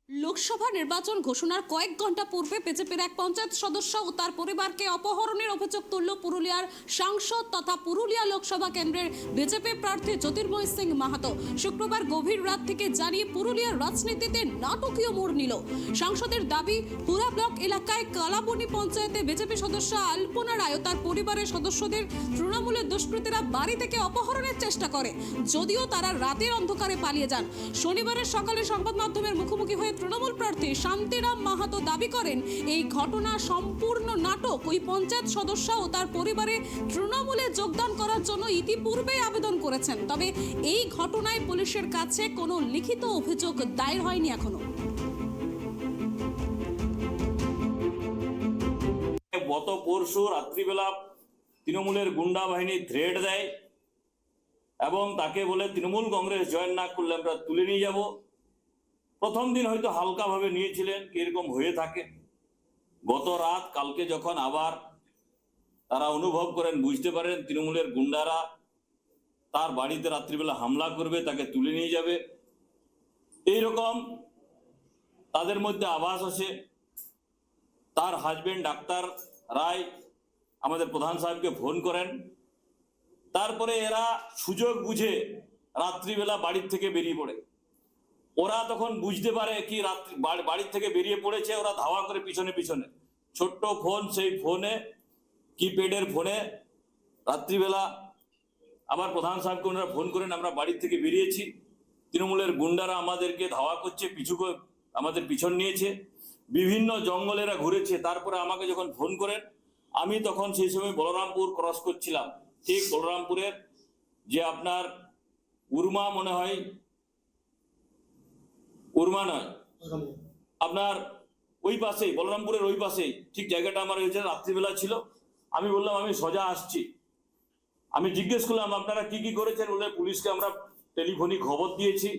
লোকসভা নির্বাচন ঘোষণার কয়েক ঘন্টা পূর্বে বিজেপির এক পঞ্চায়েত সদস্য ও তার পরিবারকে অপহরণের অভিযোগ তুলল পুরুলিয়ার সাংসদ তথা পুরুলিয়া লোকসভা কেন্দ্রের বিজেপি প্রার্থী জ্যোতির্ময় সিং মাহাতো। শুক্রবার গভীর রাত থেকে জানিয়ে পুরুলিয়ার রাজনীতিতে নাটকীয় মোড় নিল। সাংসদের দাবি, পুরা ব্লক এলাকায় কালাবনি পঞ্চায়েতে বিজেপি সদস্য আলপনা রায় ও তার পরিবারের সদস্যদের তৃণমূলের দুষ্কৃতীরা বাড়ি থেকে অপহরণের চেষ্টা করে, যদিও তারা রাতের অন্ধকারে পালিয়ে যান। শনিবারের সকালে সংবাদ মাধ্যমের মুখোমুখি হয়ে তৃণমূল প্রার্থী শান্তিরাম মাহাতো দাবি করেন, এই ঘটনা সম্পূর্ণ নাটক। ওই পঞ্চায়েত সদস্য ও তার পরিবারে তৃণমূলে যোগদান করার জন্য ইতিপূর্বে আবেদন করেছেন, তবে এই ঘটনায় পুলিশের কাছে কোনো লিখিত অভিযোগ দায়ের হয়নি এখনো। গত পরশু রাত্রিবেলা তৃণমূলের গুন্ডা বাহিনী থ্রেট দেয় এবং তাকে বলে তৃণমূল কংগ্রেস জয়েন না করলে আমরা তুলে নিয়ে যাব। প্রথম দিন হয়তো হালকাভাবে নিয়েছিলেন, কিরকম হয়ে থাকে। গত রাত কালকে যখন আবার তারা অনুভব করেন, বুঝতে পারেন তৃণমূলের গুন্ডারা তার বাড়িতে রাত্রিবেলা হামলা করবে, তাকে তুলে নিয়ে যাবে, এইরকম তাদের মধ্যে আভাস আসে। তার হাজবেন্ড ডাক্তার রায় আমাদের প্রধান সাহেবকে ফোন করেন। তারপরে এরা সুযোগ বুঝে রাত্রিবেলা বাড়ির থেকে বেরিয়ে পড়ে। ওরা তখন বুঝতে পারে কি রাত্রি বাড়ির থেকে বেরিয়ে পড়েছে, ওরা ধাওয়া করে পিছনে পিছনে। ছোট্ট ফোন, সেই ফোনে কিপ্যাডের ফোনে রাত্রিবেলা আবার প্রধান সাহেবকে ওনারা ফোন করেন, আমরা বাড়ির থেকে বেরিয়েছি, তৃণমূলের গুন্ডারা আমাদেরকে ধাওয়া করছে, আমাদের পিছন নিয়েছে, বিভিন্ন জঙ্গলেরা ঘুরেছে। তারপরে আমাকে যখন ফোন করেন, আমি তখন সেই সময় বলরামপুর ক্রস করছিলাম। ঠিক বলরামপুরের যে আপনার উর্মা, মনে হয় উর্মা নয়, আপনার ওই পাশেই, বলরামপুরের ওই পাশেই ঠিক জায়গাটা আমার হয়েছে। রাত্রিবেলা ছিল। আমি বললাম আমি সোজা আসছি। আমি জিজ্ঞেস করলাম আপনারা কি কি করেছেন, বলে পুলিশকে আমরা টেলিফোনিক খবর দিয়েছি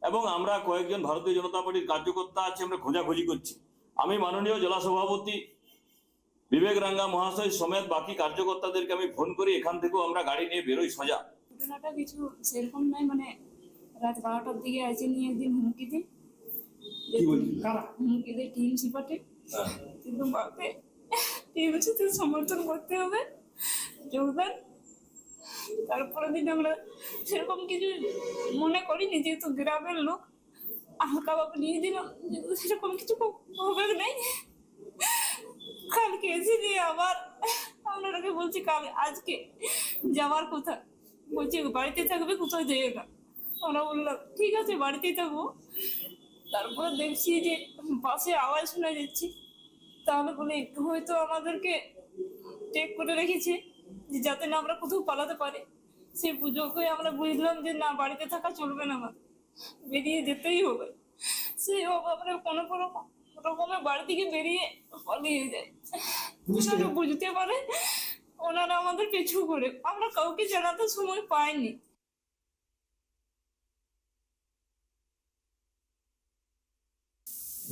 এবং আমরা কয়েকজন ভারতীয় জনতা পার্টির কার্যকর্তা আছে, আমরা খোঁজাখুঁজি করছি। আমি মাননীয় জেলা সভাপতি বিবেক রাঙ্গা মহাশয় সমেত বাকি কার্যকর্তাদেরকে আমি ফোন করি, এখান থেকেও আমরা গাড়ি নিয়ে বেরোই সোজা। ঘটনাটা কিছু সেরকম নয়, মানে রাত 12টার দিকে আছে নিয়ে একদিন হুমকি দিই, হুমকি দিই টিম সিপাটে, কিন্তু বাপে টিমের সাথে সমর্থন করতে হবে, যোগদান। তারপরে দিন আমরা সেরকম কিছু মনে করিনি, যেহেতু গ্রামের লোক হালকাভাবে নিয়ে দিলাম, যেহেতু সেরকম কিছু হবে নেই। কালকে এসে দিয়ে আবার আপনারাকে বলছি কাল আজকে যাওয়ার কথা, বলছি বাড়িতে থাকবে, কোথাও যেয়ে না। আমরা বললাম ঠিক আছে বাড়িতেই থাকবো। তারপরে দেখছি যে পাশে আওয়াজ শোনা যাচ্ছে, তাহলে বলে হয়তো আমাদেরকে টেক করে রেখেছে যে যাতে না আমরা কোথাও পালাতে পারি। সেই পুজো হয়ে আমরা বুঝলাম যে না, বাড়িতে থাকা চলবে না, আমাদের বেরিয়ে যেতেই হবে। সেই আমরা কোনো কোনো রকমের বাড়ি থেকে বেরিয়ে পালিয়ে যায়। ওনারা বুঝতে পারে, ওনারা আমাদের পিছু করে, আমরা কাউকে জানাতে সময় পাইনি।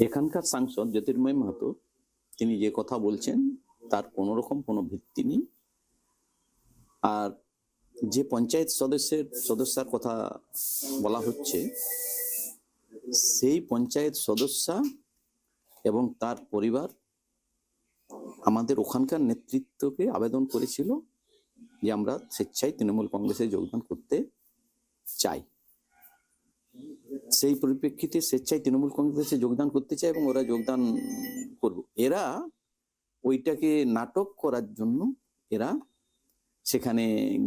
এখানকার সাংসদ জ্যোতির্ময় মাহাতো তিনি যে কথা বলছেন তার কোন রকম কোনো ভিত্তি নেই। আর যে পঞ্চায়েত সদস্যার কথা বলা হচ্ছে, সেই পঞ্চায়েত সদস্য এবং তার পরিবার আমাদের ওখানকার নেতৃত্বকে আবেদন করেছিল যে আমরা স্বেচ্ছায় তৃণমূল কংগ্রেসে যোগদান করতে চাই। সেই পরিপ্রেক্ষিতে স্বেচ্ছায় তৃণমূল কংগ্রেসে যোগদান করতে চায় এবং ওরা যোগদান করব। এরা ওইটাকে নাটক করার জন্য এরা সেখানে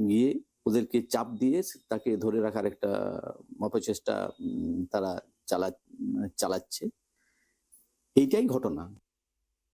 গিয়ে ওদেরকে চাপ দিয়ে তাকে ধরে রাখার একটা অপচেষ্টা তারা চালাচ্ছে। এইটাই ঘটনা।